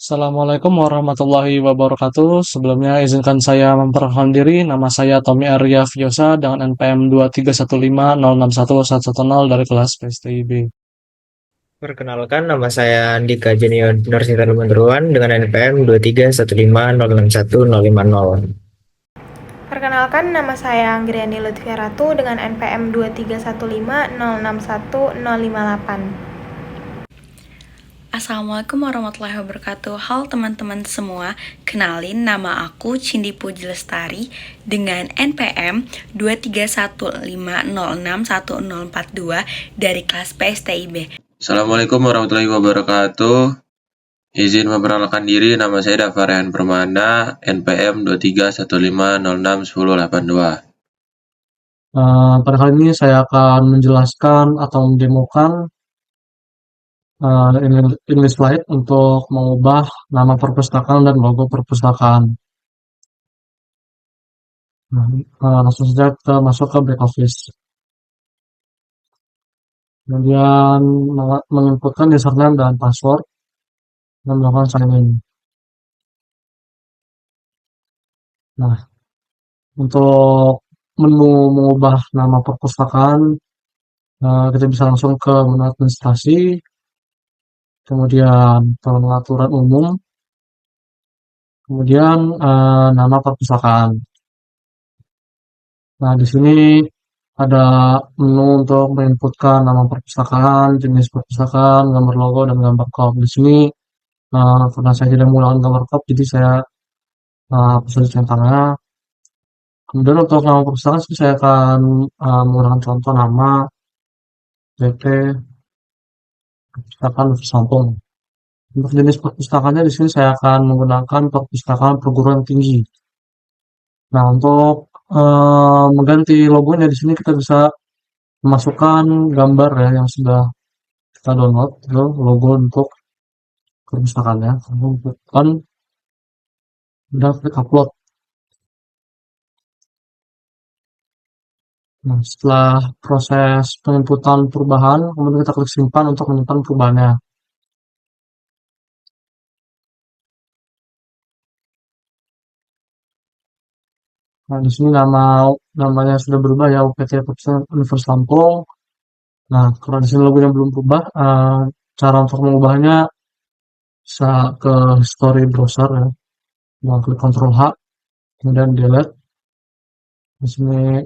Assalamualaikum warahmatullahi wabarakatuh. Sebelumnya izinkan saya memperkenalkan diri. Nama saya Tommy Arya Fiosa dengan NPM 231506110 dari kelas PSTIB. Perkenalkan, nama saya Andika Junior Nursita Lumanturuan dengan NPM 231506150. Perkenalkan, nama saya Anggriani Lutfia Ratu dengan NPM 23150611058. Assalamualaikum warahmatullahi wabarakatuh. Halo teman-teman semua, kenalin nama aku Cindi Puji Lestari dengan NPM 23150611042 dari kelas PSTIB. Assalamualaikum warahmatullahi wabarakatuh. Izin memperkenalkan diri, nama saya Dafarian Permana, NPM 23150611082. Pada kali ini saya akan menjelaskan atau mendemokan English Slide untuk mengubah nama perpustakaan dan logo perpustakaan. Langsung saja kita masuk ke back office. Kemudian menginputkan username dan password dan melakukan sign in. Nah, untuk menu mengubah nama perpustakaan, kita bisa langsung ke menu administrasi, kemudian pengaturan umum, kemudian nama perpustakaan. Nah, di sini ada menu untuk menginputkan nama perpustakaan, jenis perpustakaan, gambar logo, dan gambar kop. Di sini karena saya tidak menggunakan gambar kop, jadi saya hapus di centangnya. Kemudian untuk nama perpustakaan sih saya akan menggunakan contoh nama PT Perpustakaan Sampung. Untuk jenis perpustakaannya di sini saya akan menggunakan perpustakaan perguruan tinggi. Nah, untuk mengganti logonya di sini kita bisa memasukkan gambar ya yang sudah kita download itu logo untuk perpustakaannya. Kemudian udah klik upload. Nah, setelah proses penginputan perubahan, kemudian kita klik simpan untuk menyimpan perubahannya. Nah, di sini namanya sudah berubah ya, UPT Perpustakaan Universitas Lampung. Nah, karena di sini logonya belum berubah, cara untuk mengubahnya bisa ke history browser ya. Nah, klik Ctrl H, kemudian delete. Di sini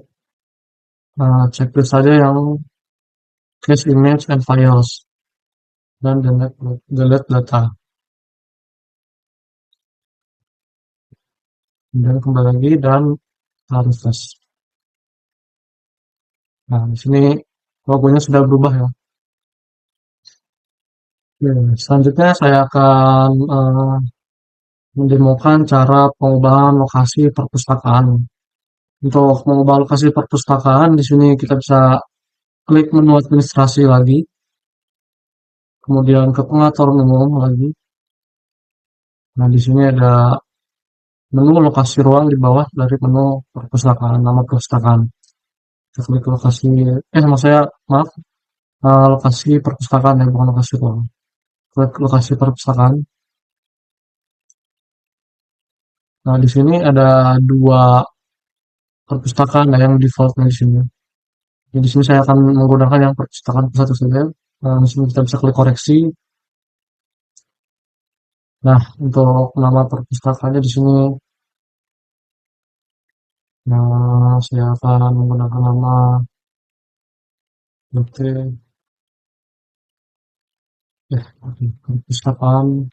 checklist saja yang cache image and files dan delete data. Kemudian kembali lagi dan refresh. Nah, di sini logonya sudah berubah ya. Oke, selanjutnya saya akan mendemokan cara pengubahan lokasi perpustakaan. Untuk mengubah lokasi perpustakaan, di sini kita bisa klik menu administrasi lagi, kemudian ke pengaturan umum lagi. Nah, di sini ada menu lokasi ruang di bawah dari menu perpustakaan, nama perpustakaan. Kita klik lokasi, maaf, lokasi perpustakaan ya, bukan lokasi ruang. Klik lokasi perpustakaan. Nah, di sini ada dua perpustakaan yang defaultnya di sini. Jadi di sini saya akan menggunakan yang perpustakaan satu saja. Nah, di sini kita bisa klik koreksi. Nah, untuk nama perpustakaannya di sini, nah saya akan menggunakan nama PT Perpustakaan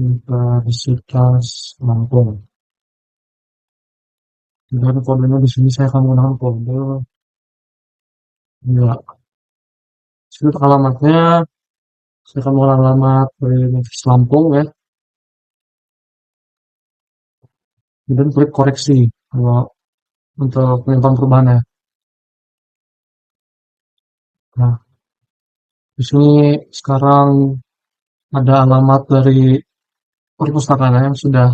Universitas Lampung. Dan kodenya di sini saya akan menggunakan kode ya. Sini alamatnya saya akan menggunakan alamat dari Universitas Lampung ya. Kemudian klik koreksi kalau untuk menyimpan perubahannya. Nah, di sini sekarang ada alamat dari perpustakaan yang sudah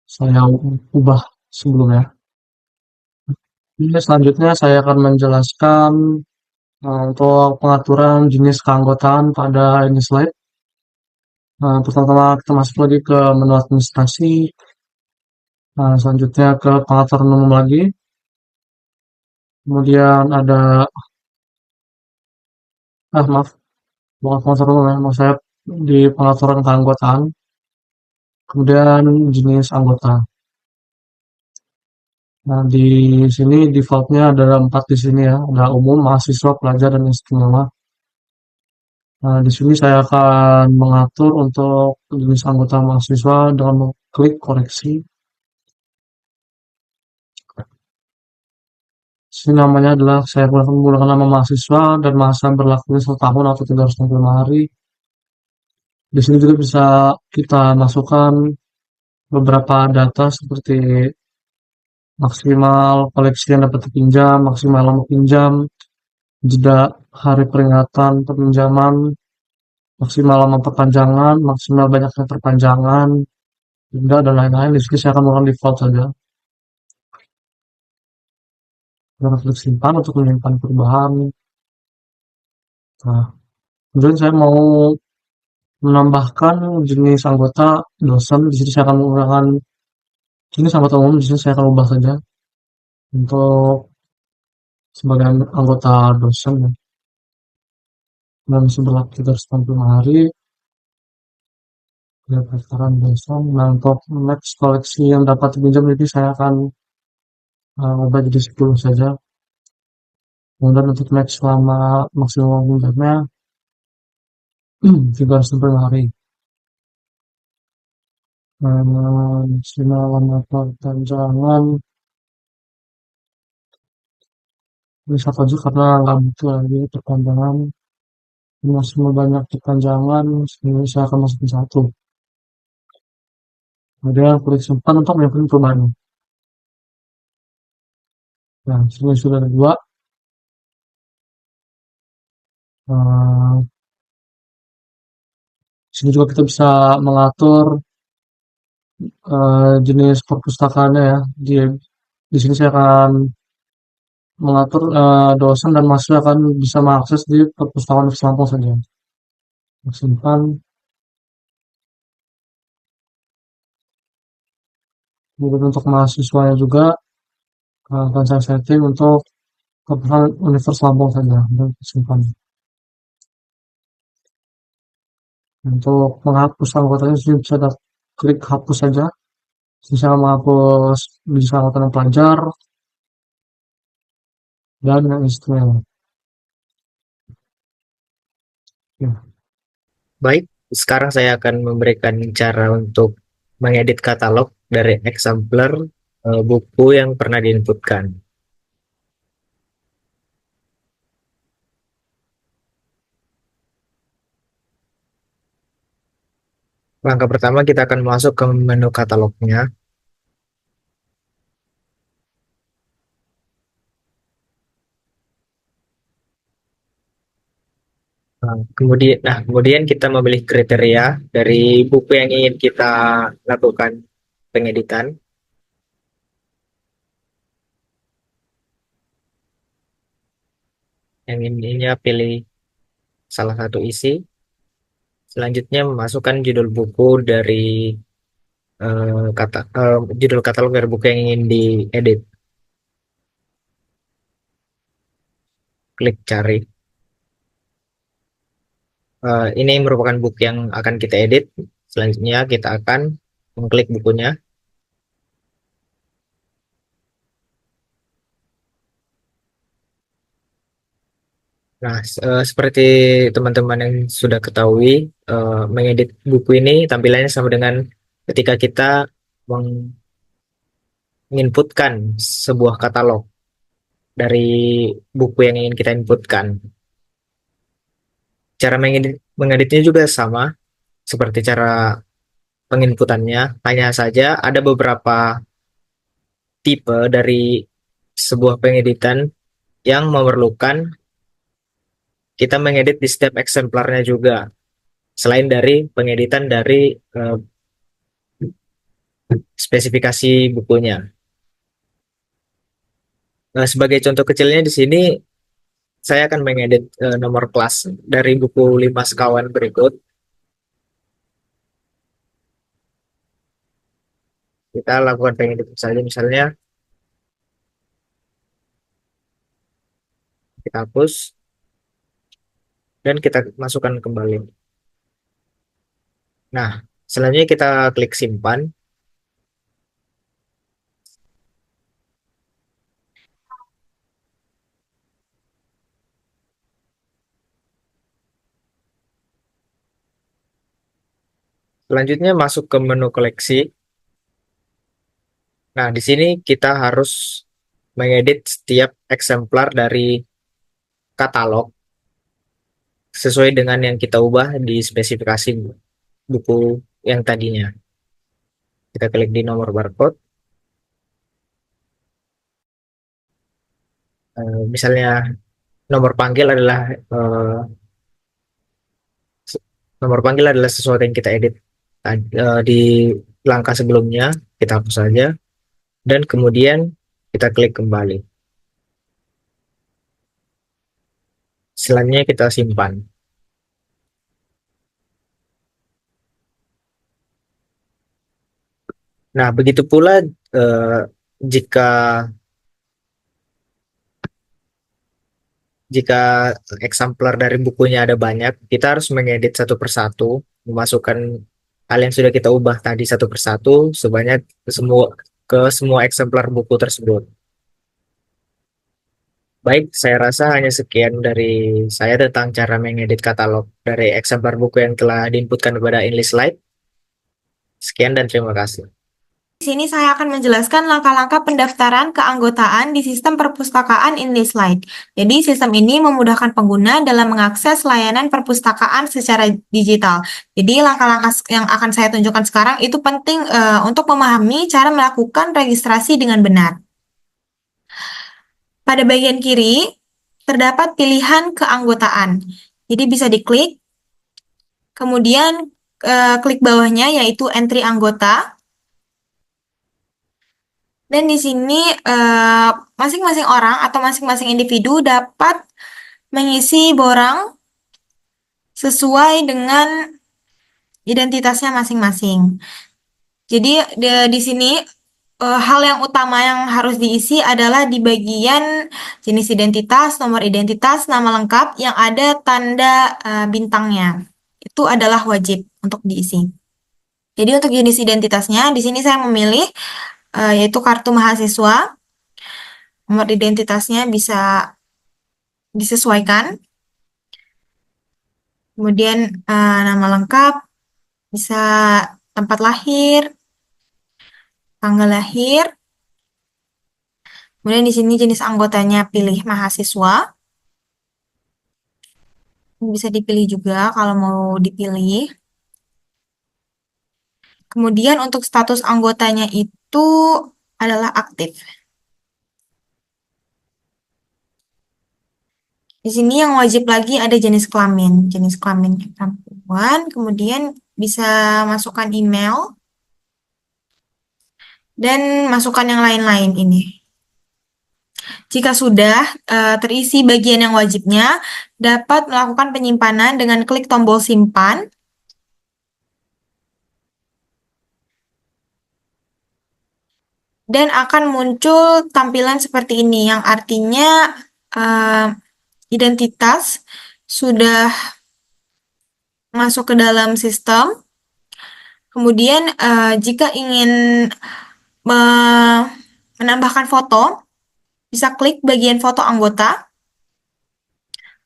saya ubah sebelumnya. Ini selanjutnya saya akan menjelaskan Nah, untuk pengaturan jenis keanggotaan pada ini slide, pertama-tama kita masuk lagi ke menu administrasi, selanjutnya ke pengaturan umum lagi, kemudian ada, maaf, bukan pengaturan umum ya, maksud saya di pengaturan keanggotaan, kemudian jenis anggota. Nah, di sini defaultnya ada 4 di sini ya, ada umum, mahasiswa, pelajar, dan istimewa. Nah, di sini saya akan mengatur untuk jenis anggota mahasiswa dengan mengklik koreksi. Sini namanya adalah saya menggunakan nama mahasiswa dan masa berlakunya 1 tahun atau 365 hari. Di sini juga bisa kita masukkan beberapa data seperti maksimal koleksi yang dapat dipinjam, maksimal lama pinjam, jeda hari peringatan peminjaman, maksimal lama perpanjangan, maksimal banyaknya perpanjangan, denda dan lain-lain. Di sini saya akan menggunakan default saja. Dan klik simpan untuk menyimpan perubahan. Nah, kemudian saya mau menambahkan jenis anggota dosen. Di sini saya akan menggunakan jenis anggota umum. Di sini saya akan ubah saja untuk sebagai anggota dosen ya. Dan berlaku 365 hari. Ya, pendaftaran dosen. Nah, untuk next koleksi yang dapat dipinjam ini saya akan ubah jadi 10 saja. Kemudian untuk next selama maksimum pinjamnya 365 hari. Maksimal lama perpanjangan ini satu aja karena nggak butuh lagi perpanjangan. Maksimal banyak perpanjangan ini saya akan masukin 1. Kemudian klik simpan untuk menyimpan perubahan. Nah, sini sudah ada 2. Sini juga kita bisa mengatur jenis perpustakaannya ya. Di sini saya akan mengatur dosen dan mahasiswa akan bisa mengakses di perpustakaan Universitas Lampung saja. Simpan. Kemudian untuk mahasiswanya juga akan saya setting untuk perpustakaan Universitas Lampung saja. Dan simpan. Untuk menghapus anggotanya sini bisa klik hapus saja. Bisa menghapus bisa anggota pelajar dan yang istimewa. Ya. Baik, sekarang saya akan memberikan cara untuk mengedit katalog dari exemplar buku yang pernah diinputkan. Langkah pertama kita akan masuk ke menu katalognya. Kemudian kita memilih kriteria dari buku yang ingin kita lakukan pengeditan. Yang ininya pilih salah satu isi. Selanjutnya memasukkan judul buku dari judul katalog dari buku yang ingin diedit. Klik cari. Ini merupakan buku yang akan kita edit. Selanjutnya kita akan mengklik bukunya. Nah, seperti teman-teman yang sudah ketahui, mengedit buku ini tampilannya sama dengan ketika kita menginputkan sebuah katalog dari buku yang ingin kita inputkan. Cara mengeditnya juga sama seperti cara penginputannya, hanya saja ada beberapa tipe dari sebuah pengeditan yang memerlukan kita mengedit di setiap eksemplarnya juga, selain dari pengeditan dari spesifikasi bukunya. Nah, sebagai contoh kecilnya di sini saya akan mengedit nomor kelas dari buku 5 sekawan berikut. Kita lakukan pengeditan saja, misalnya kita hapus dan kita masukkan kembali. Nah, selanjutnya kita klik simpan. Selanjutnya masuk ke menu koleksi. Nah, di sini kita harus mengedit setiap eksemplar dari katalog sesuai dengan yang kita ubah di spesifikasi buku yang tadinya. Kita klik di nomor barcode. Misalnya nomor panggil adalah sesuatu yang kita edit di langkah sebelumnya, kita hapus saja dan kemudian kita klik kembali. Selanjutnya kita simpan. Nah, begitu pula jika jika eksemplar dari bukunya ada banyak, kita harus mengedit satu persatu, memasukkan hal yang sudah kita ubah tadi satu persatu sebanyak semua eksemplar buku tersebut. Baik, saya rasa hanya sekian dari saya tentang cara mengedit katalog dari eksemplar buku yang telah diinputkan kepada English Lite. Sekian dan terima kasih. Di sini saya akan menjelaskan langkah-langkah pendaftaran keanggotaan di sistem perpustakaan English Lite. Jadi sistem ini memudahkan pengguna dalam mengakses layanan perpustakaan secara digital. Jadi langkah-langkah yang akan saya tunjukkan sekarang itu penting untuk memahami cara melakukan registrasi dengan benar. Pada bagian kiri terdapat pilihan keanggotaan. Jadi bisa diklik, kemudian klik bawahnya yaitu entry anggota. Dan di sini masing-masing orang atau masing-masing individu dapat mengisi borang sesuai dengan identitasnya masing-masing. Jadi di sini hal yang utama yang harus diisi adalah di bagian jenis identitas, nomor identitas, nama lengkap yang ada tanda bintangnya. Itu adalah wajib untuk diisi. Jadi untuk jenis identitasnya, di sini saya memilih yaitu kartu mahasiswa. Nomor identitasnya bisa disesuaikan. Kemudian nama lengkap, bisa tempat lahir, tanggal lahir. Kemudian di sini jenis anggotanya pilih mahasiswa. Bisa dipilih juga kalau mau dipilih. Kemudian untuk status anggotanya itu adalah aktif. Di sini yang wajib lagi ada jenis kelamin. Jenis kelaminnya perempuan, kemudian bisa masukkan email, dan masukkan yang lain-lain ini. Jika sudah terisi bagian yang wajibnya, dapat melakukan penyimpanan dengan klik tombol simpan. Dan akan muncul tampilan seperti ini, yang artinya identitas sudah masuk ke dalam sistem. Kemudian jika ingin menambahkan foto, bisa klik bagian foto anggota.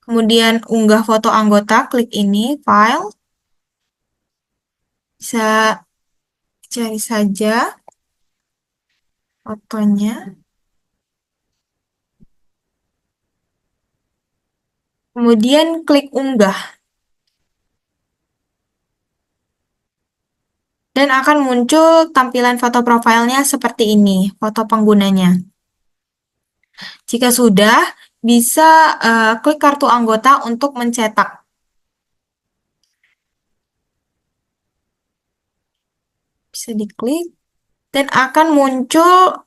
Kemudian unggah foto anggota, klik ini, file. Bisa cari saja fotonya. Kemudian klik unggah. Dan akan muncul tampilan foto profilnya seperti ini, foto penggunanya. Jika sudah, bisa klik kartu anggota untuk mencetak. Bisa diklik, dan akan muncul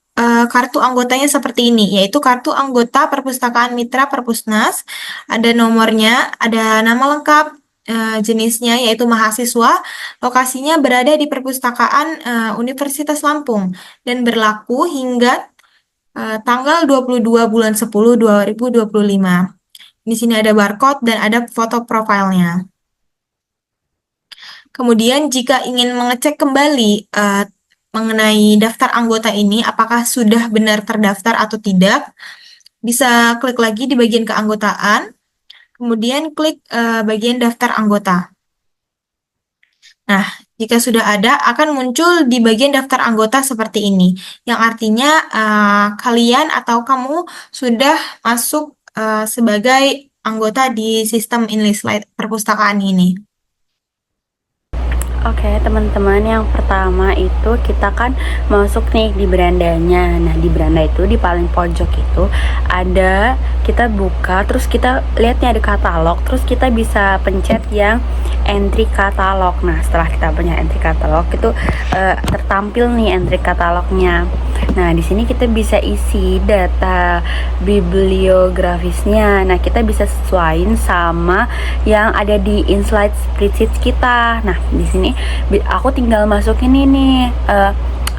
kartu anggotanya seperti ini, yaitu kartu anggota Perpustakaan Mitra Perpusnas. Ada nomornya, ada nama lengkap, jenisnya yaitu mahasiswa, lokasinya berada di Perpustakaan Universitas Lampung, dan berlaku hingga tanggal 22 bulan 10 2025. Di sini ada barcode dan ada foto profilnya. Kemudian jika ingin mengecek kembali mengenai daftar anggota ini, apakah sudah benar terdaftar atau tidak, bisa klik lagi di bagian keanggotaan, kemudian klik bagian daftar anggota. Nah, jika sudah ada, akan muncul di bagian daftar anggota seperti ini, yang artinya kalian atau kamu sudah masuk sebagai anggota di sistem Inlislight perpustakaan ini. Oke, teman-teman, yang pertama itu kita kan masuk nih di berandanya. Nah, di beranda itu di paling pojok itu ada, kita buka, terus kita lihat nih ada katalog, terus kita bisa pencet yang entry katalog. Nah, setelah kita punya entry katalog itu tertampil nih entry katalognya. Nah, di sini kita bisa isi data bibliografisnya. Nah, kita bisa sesuaiin sama yang ada di Insight spreadsheet kita. Nah, di sini aku tinggal masukin ini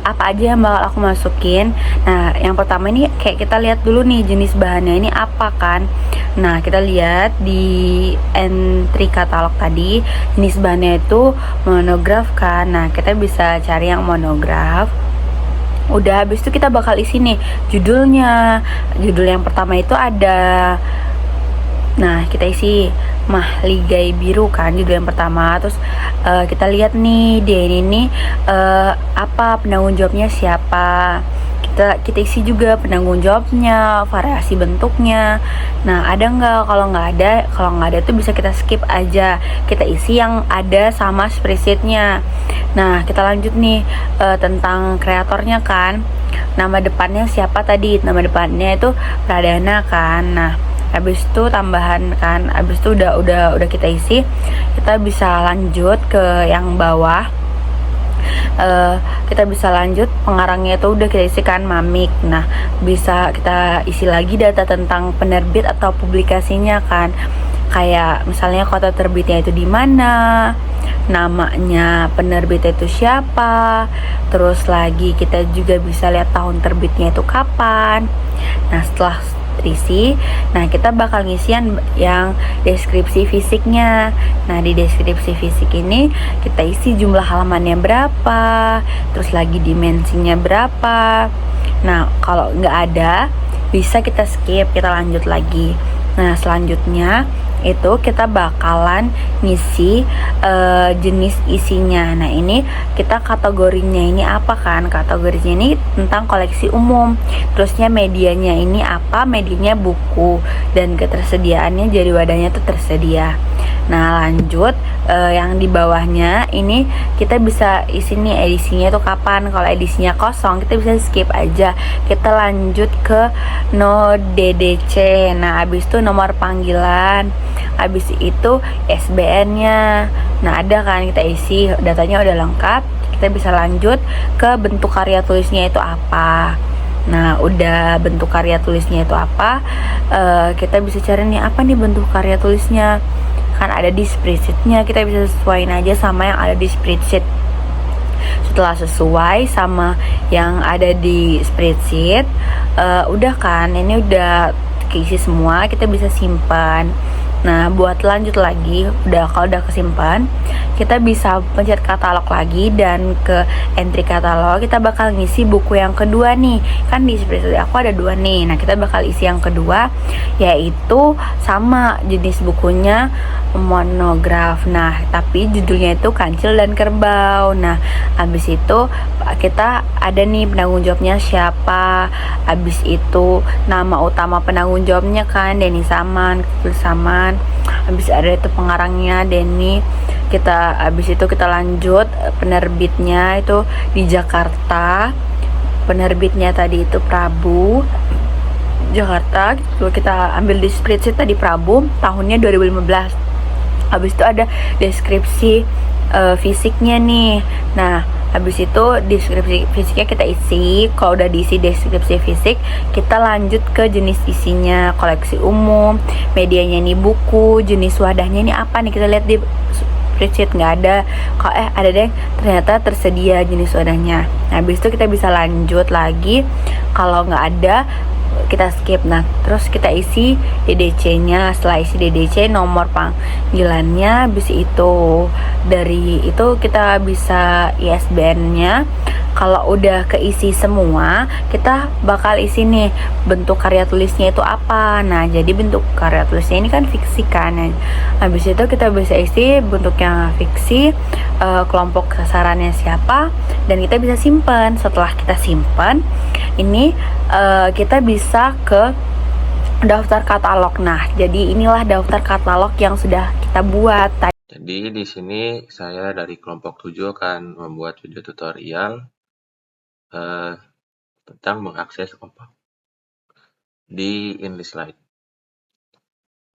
apa aja yang bakal aku masukin. Nah, yang pertama ini kayak kita lihat dulu nih jenis bahannya ini apa kan. Nah, kita lihat di entry katalog tadi jenis bahannya itu monograf kan. Nah, kita bisa cari yang monograf. Udah, habis itu kita bakal isi nih judulnya. Judul yang pertama itu ada, nah kita isi Mahligai Biru kan judul yang pertama. Terus kita lihat nih dia ini nih apa penanggung jawabnya siapa. Kita isi juga penanggung jawabnya, variasi bentuknya. Nah, ada nggak? Kalau nggak ada itu bisa kita skip aja. Kita isi yang ada sama spreadsheetnya. Nah, kita lanjut nih tentang kreatornya kan. Nama depannya siapa tadi? Nama depannya itu Pradana kan. Nah, habis itu tambahan kan. Habis itu udah kita isi. Kita bisa lanjut ke yang bawah. Kita bisa lanjut pengarangnya itu udah kita isikan Mamik. Nah, bisa kita isi lagi data tentang penerbit atau publikasinya kan, kayak misalnya kota terbitnya itu di mana, namanya penerbit itu siapa, terus lagi kita juga bisa lihat tahun terbitnya itu kapan. Nah, setelah terisi, nah kita bakal ngisian yang deskripsi fisiknya. Nah, di deskripsi fisik ini kita isi jumlah halamannya berapa, terus lagi dimensinya berapa. Nah, kalau nggak ada bisa kita skip, kita lanjut lagi. Nah, selanjutnya itu kita bakalan ngisi jenis isinya. Nah, ini kita kategorinya ini apa kan? Kategorinya ini tentang koleksi umum. Terusnya medianya ini apa? Medianya buku, dan ketersediaannya jadi wadahnya tuh tersedia. Nah, lanjut yang di bawahnya ini kita bisa isi nih edisinya tuh kapan. Kalau edisinya kosong kita bisa skip aja. Kita lanjut ke no DDC. Nah, habis itu nomor panggilan, habis itu SBN-nya. Nah, ada kan, kita isi datanya udah lengkap. Kita bisa lanjut ke bentuk karya tulisnya itu apa. Nah, udah bentuk karya tulisnya itu apa, kita bisa cari nih apa nih bentuk karya tulisnya. Kan ada di spreadsheet-nya, kita bisa sesuaiin aja sama yang ada di spreadsheet. Setelah sesuai sama yang ada di spreadsheet, udah kan, ini udah keisi semua, kita bisa simpan. Nah, buat lanjut lagi, kalau udah kesimpan, kita bisa pencet katalog lagi, dan ke entry katalog kita bakal ngisi buku yang kedua nih. Kan di spreadsheet aku ada 2 nih. Nah, kita bakal isi yang kedua, yaitu sama jenis bukunya monograf. Nah, tapi judulnya itu Kancil dan Kerbau. Nah, habis itu kita ada nih penanggung jawabnya siapa. Habis itu nama utama penanggung jawabnya kan Denny Saman. Habis ada itu pengarangnya Denny. Habis itu kita lanjut penerbitnya itu di Jakarta. Penerbitnya tadi itu Prabu Jakarta. Kita ambil di spreadsheet tadi Prabu, tahunnya 2015. Habis itu ada deskripsi fisiknya nih. Nah, Habis itu deskripsi fisiknya kita isi. Kalau udah diisi deskripsi fisik, kita lanjut ke jenis isinya, koleksi umum, medianya ini buku, jenis wadahnya ini apa nih, kita lihat di spreadsheet nggak ada. Kalau ada deh, ternyata tersedia jenis wadahnya. Nah, habis itu kita bisa lanjut lagi. Kalau nggak ada, kita skip. Nah, terus kita isi DDC-nya. Setelah isi DDC, nomor panggilannya, habis itu dari itu kita bisa ISBN-nya. Kalau udah keisi semua, kita bakal isi nih bentuk karya tulisnya itu apa. Nah, jadi bentuk karya tulisnya ini kan fiksi kan. Nah, habis itu kita bisa isi bentuknya fiksi, kelompok sasarannya siapa, dan kita bisa simpan. Setelah kita simpan, ini kita bisa ke daftar katalog. Nah, jadi inilah daftar katalog yang sudah kita buat. Jadi di sini saya dari kelompok 7 akan membuat video tutorial tentang mengakses opak di InDesign.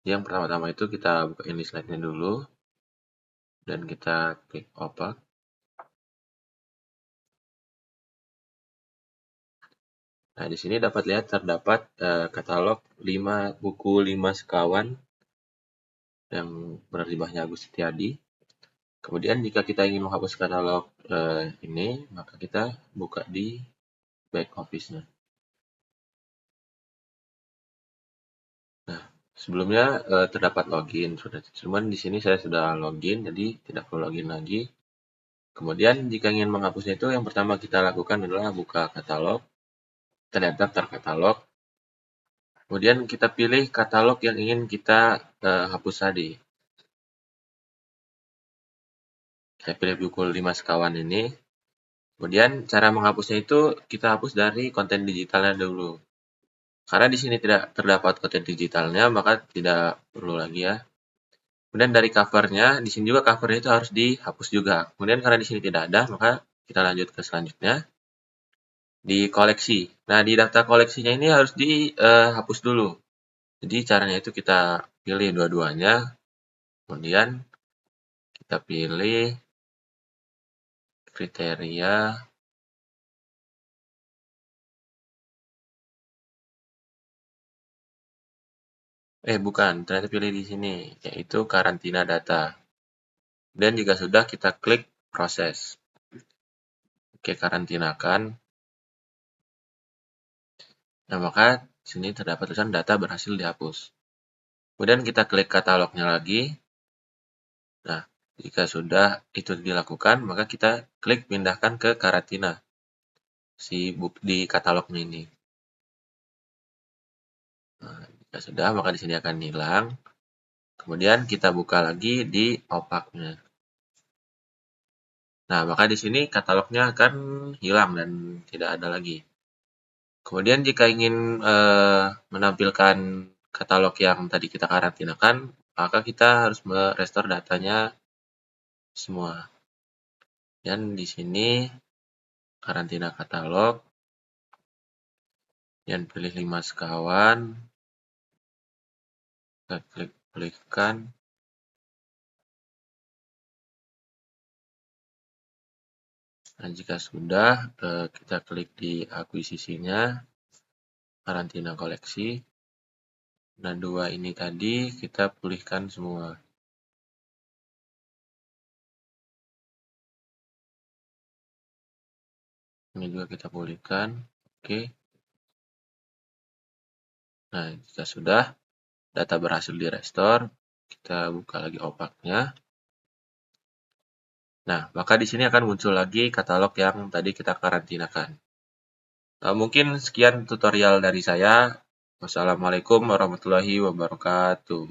Yang pertama-tama itu kita buka InDesign-nya dulu dan kita klik opak. Nah, di sini dapat lihat terdapat katalog 5 buku 5 sekawan yang penerbitnya Agus Setiadi. Kemudian jika kita ingin menghapus katalog ini, maka kita buka di back office-nya. Nah, sebelumnya terdapat login, cuman di sini saya sudah login, jadi tidak perlu login lagi. Kemudian jika ingin menghapusnya itu, yang pertama kita lakukan adalah buka katalog, kita lihat daftar katalog. Kemudian kita pilih katalog yang ingin kita hapus tadi. Saya pilih buku 5 sekawan ini. Kemudian cara menghapusnya itu kita hapus dari konten digitalnya dulu. Karena di sini tidak terdapat konten digitalnya, maka tidak perlu lagi ya. Kemudian dari covernya, di sini juga covernya itu harus dihapus juga. Kemudian karena di sini tidak ada, maka kita lanjut ke selanjutnya. Di koleksi. Nah, di daftar koleksinya ini harus dihapus dulu. Jadi caranya itu kita pilih dua-duanya. Kemudian kita pilih kriteria. Bukan, ternyata pilih di sini, yaitu karantina data. Dan jika sudah, kita klik proses. Oke, karantinakan. Nah, maka di sini terdapat tulisan data berhasil dihapus. Kemudian kita klik katalognya lagi. Nah, jika sudah itu dilakukan, maka kita klik pindahkan ke karantina di katalognya ini. Nah, jika sudah, maka di sini akan hilang. Kemudian kita buka lagi di opaknya. Nah, maka di sini katalognya akan hilang dan tidak ada lagi. Kemudian jika ingin menampilkan katalog yang tadi kita karantinakan, maka kita harus merestore datanya semua. Dan di sini karantina katalog. Dan pilih 5 sekawan. Kita klik-klikkan. Nah, jika sudah, kita klik di akuisisinya, karantina koleksi. Nah, 2 ini tadi kita pulihkan semua. Ini juga kita pulihkan. Oke. Nah, jika sudah, data berhasil direstore. Kita buka lagi opaknya. Nah, maka di sini akan muncul lagi katalog yang tadi kita karantinakan. Mungkin sekian tutorial dari saya. Wassalamualaikum warahmatullahi wabarakatuh.